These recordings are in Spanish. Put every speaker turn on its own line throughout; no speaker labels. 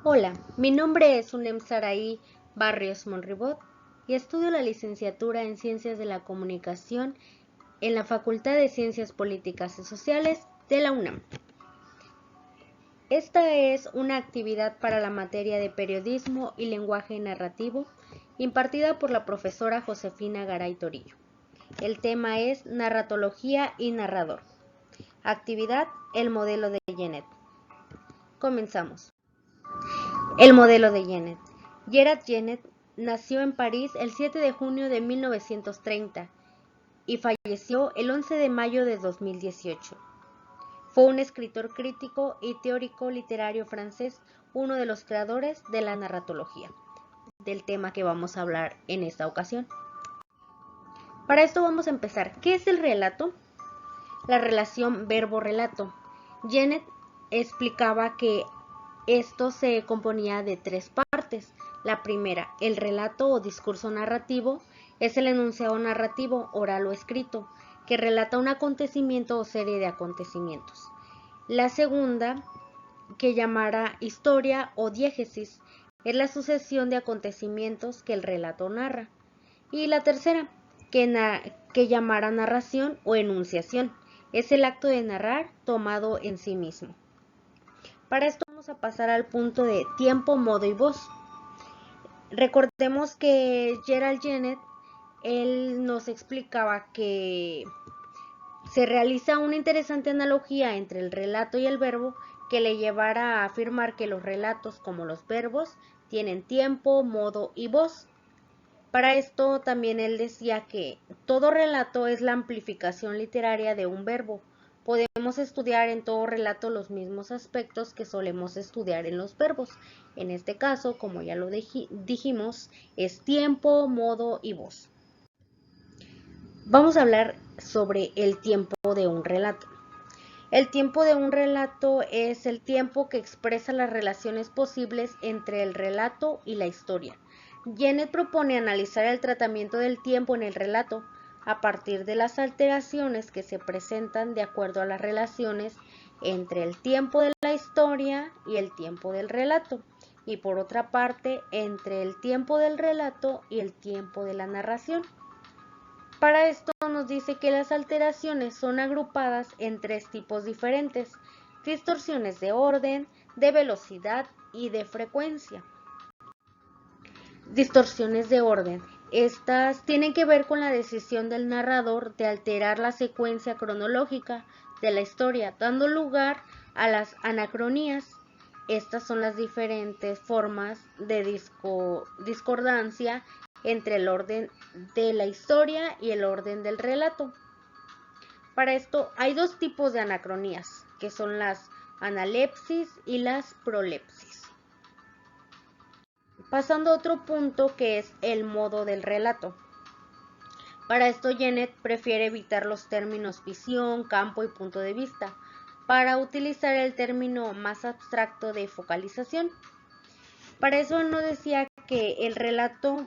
Hola, mi nombre es Unem Saraí Barrios Monribot y estudio la licenciatura en Ciencias de la Comunicación en la Facultad de Ciencias Políticas y Sociales de la UNAM. Esta es una actividad para la materia de Periodismo y Lenguaje Narrativo impartida por la profesora Josefina Garay Torillo. El tema es Narratología y Narrador. Actividad: el modelo de Genet. Comenzamos. El modelo de Genet. Gerard Genet nació en París el 7 de junio de 1930 y falleció el 11 de mayo de 2018. Fue un escritor crítico y teórico literario francés, uno de los creadores de la narratología, del tema que vamos a hablar en esta ocasión. Para esto vamos a empezar. ¿Qué es el relato? La relación verbo-relato. Genet explicaba que esto se componía de tres partes. La primera, el relato o discurso narrativo, es el enunciado narrativo, oral o escrito, que relata un acontecimiento o serie de acontecimientos. La segunda, que llamara historia o diégesis, es la sucesión de acontecimientos que el relato narra. Y la tercera, que llamara narración o enunciación, es el acto de narrar tomado en sí mismo. Para esto vamos a pasar al punto de tiempo, modo y voz. Recordemos que Gerard Genet, él nos explicaba que se realiza una interesante analogía entre el relato y el verbo que le llevará a afirmar que los relatos, como los verbos, tienen tiempo, modo y voz. Para esto también él decía que todo relato es la amplificación literaria de un verbo. Podemos estudiar en todo relato los mismos aspectos que solemos estudiar en los verbos. En este caso, como ya lo dijimos, es tiempo, modo y voz. Vamos a hablar sobre el tiempo de un relato. El tiempo de un relato es el tiempo que expresa las relaciones posibles entre el relato y la historia. Genet propone analizar el tratamiento del tiempo en el relato a partir de las alteraciones que se presentan de acuerdo a las relaciones entre el tiempo de la historia y el tiempo del relato, y por otra parte entre el tiempo del relato y el tiempo de la narración. Para esto nos dice que las alteraciones son agrupadas en tres tipos diferentes: distorsiones de orden, de velocidad y de frecuencia. Distorsiones de orden. Estas tienen que ver con la decisión del narrador de alterar la secuencia cronológica de la historia, dando lugar a las anacronías. Estas son las diferentes formas de discordancia entre el orden de la historia y el orden del relato. Para esto hay dos tipos de anacronías, que son las analepsis y las prolepsis. Pasando a otro punto, que es el modo del relato. Para esto Genet prefiere evitar los términos visión, campo y punto de vista, para utilizar el término más abstracto de focalización. Para eso nos decía que el relato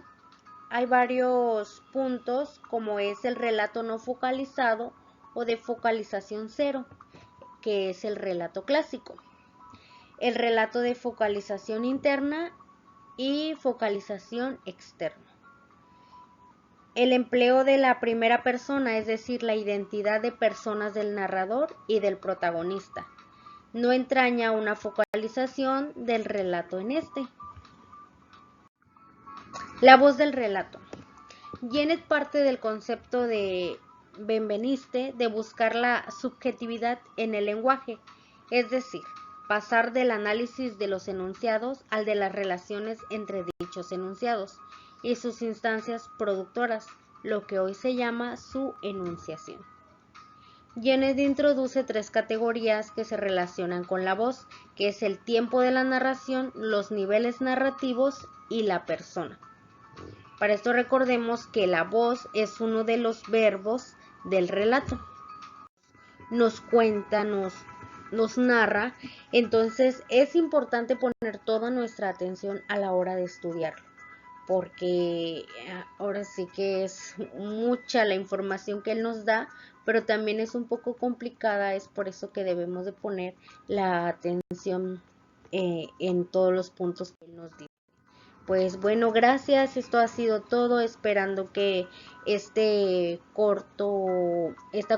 hay varios puntos, como es el relato no focalizado o de focalización cero, que es el relato clásico, el relato de focalización interna y focalización externa. El empleo de la primera persona, es decir, la identidad de personas del narrador y del protagonista, no entraña una focalización del relato en este. La voz del relato. Genet parte del concepto de Benveniste de buscar la subjetividad en el lenguaje, es decir, pasar del análisis de los enunciados al de las relaciones entre dichos enunciados y sus instancias productoras, lo que hoy se llama su enunciación. Genet introduce tres categorías que se relacionan con la voz, que es el tiempo de la narración, los niveles narrativos y la persona. Para esto recordemos que la voz es uno de los verbos del relato. Nos cuenta, nos narra, entonces es importante poner toda nuestra atención a la hora de estudiarlo, porque ahora sí que es mucha la información que él nos da, pero también es un poco complicada, es por eso que debemos de poner la atención en todos los puntos que nos dice. Pues bueno, gracias, esto ha sido todo, esperando que esta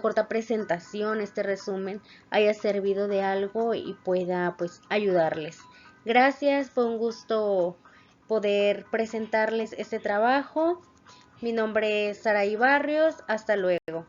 corta presentación, este resumen haya servido de algo y pueda pues ayudarles. Gracias, fue un gusto poder presentarles este trabajo. Mi nombre es Saraí Barrios, hasta luego.